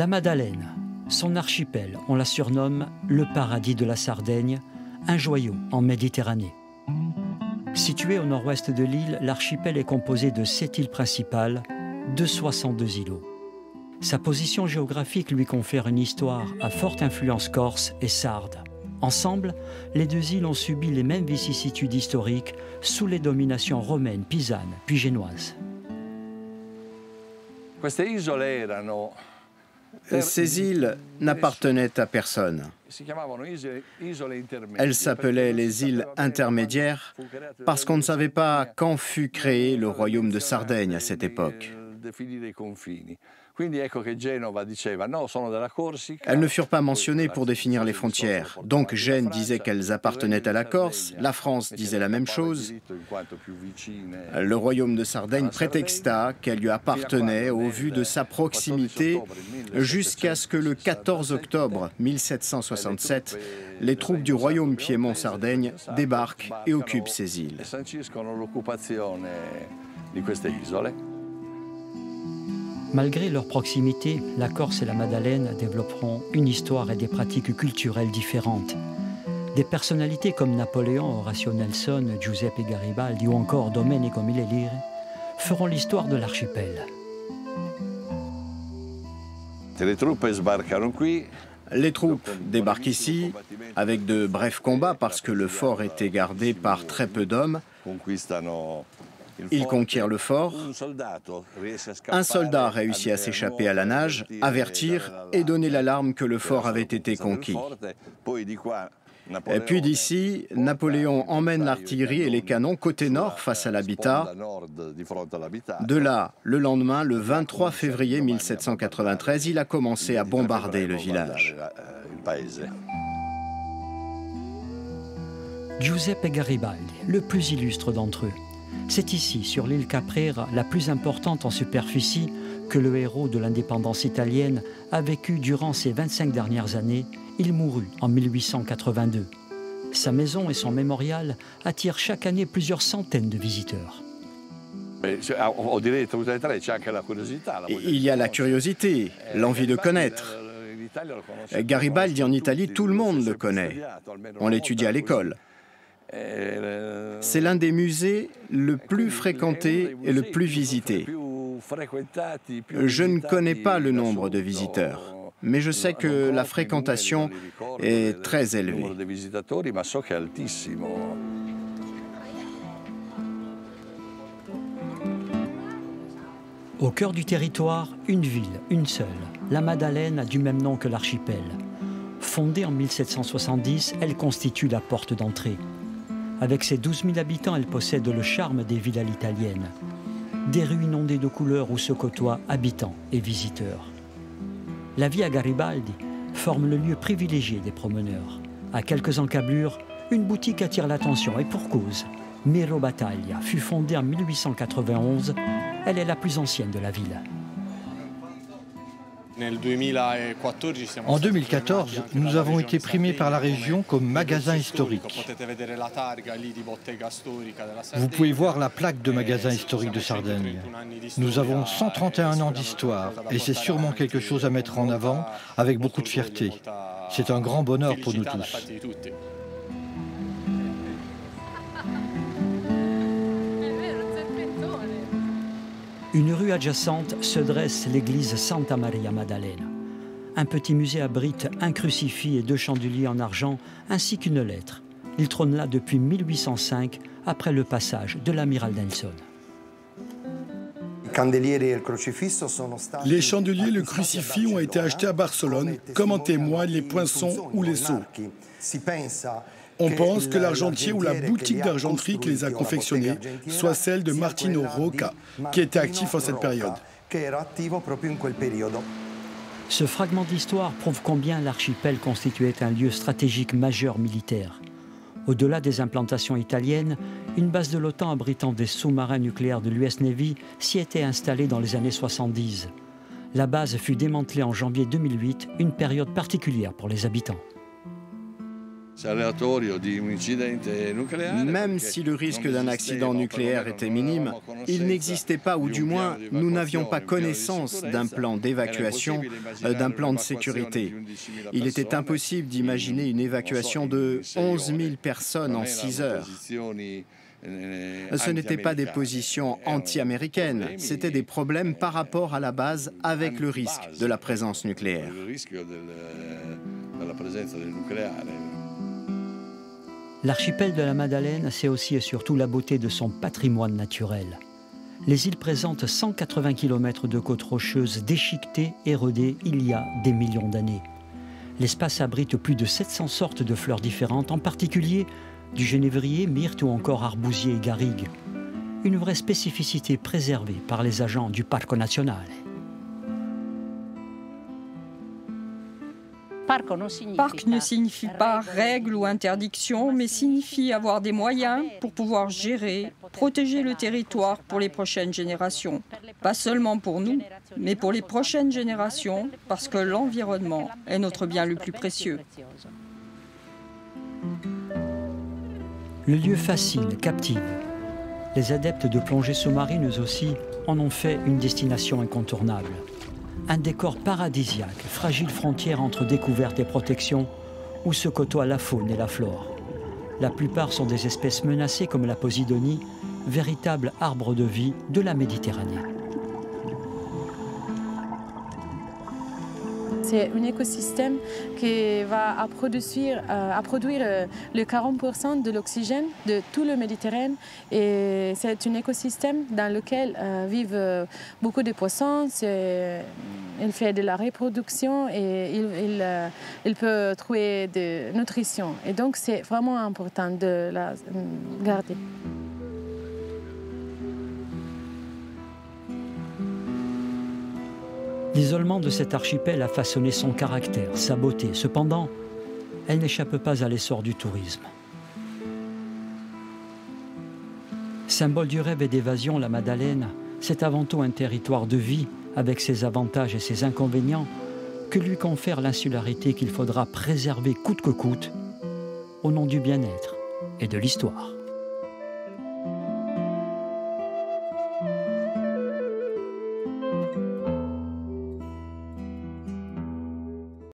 La Madeleine, son archipel, on la surnomme le paradis de la Sardaigne, un joyau en Méditerranée. Situé au nord-ouest de l'île, l'archipel est composé de 7 îles principales, de 62 îlots. Sa position géographique lui confère une histoire à forte influence corse et sarde. Ensemble, les deux îles ont subi les mêmes vicissitudes historiques sous les dominations romaines, pisanes, puis génoises. Ces îles n'appartenaient à personne. Elles s'appelaient les îles intermédiaires parce qu'on ne savait pas quand fut créé le royaume de Sardaigne à cette époque. Elles ne furent pas mentionnées pour définir les frontières. Donc Gênes disait qu'elles appartenaient à la Corse, la France disait la même chose. Le royaume de Sardaigne prétexta qu'elle lui appartenait au vu de sa proximité jusqu'à ce que le 14 octobre 1767, les troupes du royaume Piémont-Sardaigne débarquent et occupent ces îles. Malgré leur proximité, la Corse et la Madeleine développeront une histoire et des pratiques culturelles différentes. Des personnalités comme Napoléon, Horatio Nelson, Giuseppe Garibaldi ou encore Domenico Mille feront l'histoire de l'archipel. Les troupes débarquent ici avec de brefs combats parce que le fort était gardé par très peu d'hommes. Ils conquièrent le fort. Un soldat réussit à s'échapper à la nage, avertir et donner l'alarme que le fort avait été conquis. Et puis d'ici, Napoléon emmène l'artillerie et les canons côté nord face à l'habitat. De là, le lendemain, le 23 février 1793, il a commencé à bombarder le village. Giuseppe Garibaldi, le plus illustre d'entre eux. C'est ici, sur l'île Caprera, la plus importante en superficie, que le héros de l'indépendance italienne a vécu durant ces 25 dernières années. Il mourut en 1882. Sa maison et son mémorial attirent chaque année plusieurs centaines de visiteurs. Il y a la curiosité, l'envie de connaître. Garibaldi en Italie, tout le monde le connaît. On l'étudie à l'école. C'est l'un des musées le plus fréquentés et le plus visité. Je ne connais pas le nombre de visiteurs, mais je sais que la fréquentation est très élevée. Au cœur du territoire, une ville, une seule, la Madeleine, du même nom que l'archipel. Fondée en 1770, elle constitue la porte d'entrée. Avec ses 12 000 habitants, elle possède le charme des villas italiennes. Des rues inondées de couleurs où se côtoient habitants et visiteurs. La via Garibaldi forme le lieu privilégié des promeneurs. À quelques encablures, une boutique attire l'attention et pour cause. Miro Battaglia fut fondée en 1891. Elle est la plus ancienne de la ville. En 2014, nous avons été primés par la région comme magasin historique. Vous pouvez voir la plaque de magasin historique de Sardaigne. Nous avons 131 ans d'histoire et c'est sûrement quelque chose à mettre en avant avec beaucoup de fierté. C'est un grand bonheur pour nous tous. Une rue adjacente se dresse l'église Santa Maria Maddalena. Un petit musée abrite un crucifix et 2 chandeliers en argent, ainsi qu'une lettre. Il trône là depuis 1805, après le passage de l'amiral Nelson. Les chandeliers et le crucifix ont été achetés à Barcelone, comme en témoignent les poinçons ou les sceaux. On pense que l'argentier ou la boutique d'argenterie qui les a confectionnés soit celle de Martino Rocca, qui était actif en cette période. Ce fragment d'histoire prouve combien l'archipel constituait un lieu stratégique majeur militaire. Au-delà des implantations italiennes, une base de l'OTAN abritant des sous-marins nucléaires de l'US Navy s'y était installée dans les années 70. La base fut démantelée en janvier 2008, une période particulière pour les habitants. Même si le risque d'un accident nucléaire était minime, il n'existait pas, ou du moins, nous n'avions pas connaissance d'un plan d'évacuation, d'un plan de sécurité. Il était impossible d'imaginer une évacuation de 11 000 personnes en 6 heures. Ce n'étaient pas des positions anti-américaines, c'était des problèmes par rapport à la base avec le risque de la présence nucléaire. L'archipel de la Madeleine, c'est aussi et surtout la beauté de son patrimoine naturel. Les îles présentent 180 km de côtes rocheuses déchiquetées, érodées il y a des millions d'années. L'espace abrite plus de 700 sortes de fleurs différentes, en particulier du genévrier, myrte ou encore arbousier et garrigue. Une vraie spécificité préservée par les agents du Parco Nazionale. Parc ne signifie pas règles ou interdictions, mais signifie avoir des moyens pour pouvoir gérer, protéger le territoire pour les prochaines générations. Pas seulement pour nous, mais pour les prochaines générations, parce que l'environnement est notre bien le plus précieux. Le lieu fascine, captive. Les adeptes de plongée sous-marine aussi en ont fait une destination incontournable. Un décor paradisiaque, fragile frontière entre découverte et protection, où se côtoient la faune et la flore. La plupart sont des espèces menacées comme la posidonie, véritable arbre de vie de la Méditerranée. C'est un écosystème qui va produire le 40% de l'oxygène de tout le Méditerranée. Et c'est un écosystème dans lequel vivent beaucoup de poissons. Il fait de la reproduction et il peut trouver de nutrition. Et donc c'est vraiment important de la garder. L'isolement de cet archipel a façonné son caractère, sa beauté. Cependant, elle n'échappe pas à l'essor du tourisme. Symbole du rêve et d'évasion, la Madeleine, c'est avant tout un territoire de vie, avec ses avantages et ses inconvénients, que lui confère l'insularité qu'il faudra préserver coûte que coûte, au nom du bien-être et de l'histoire.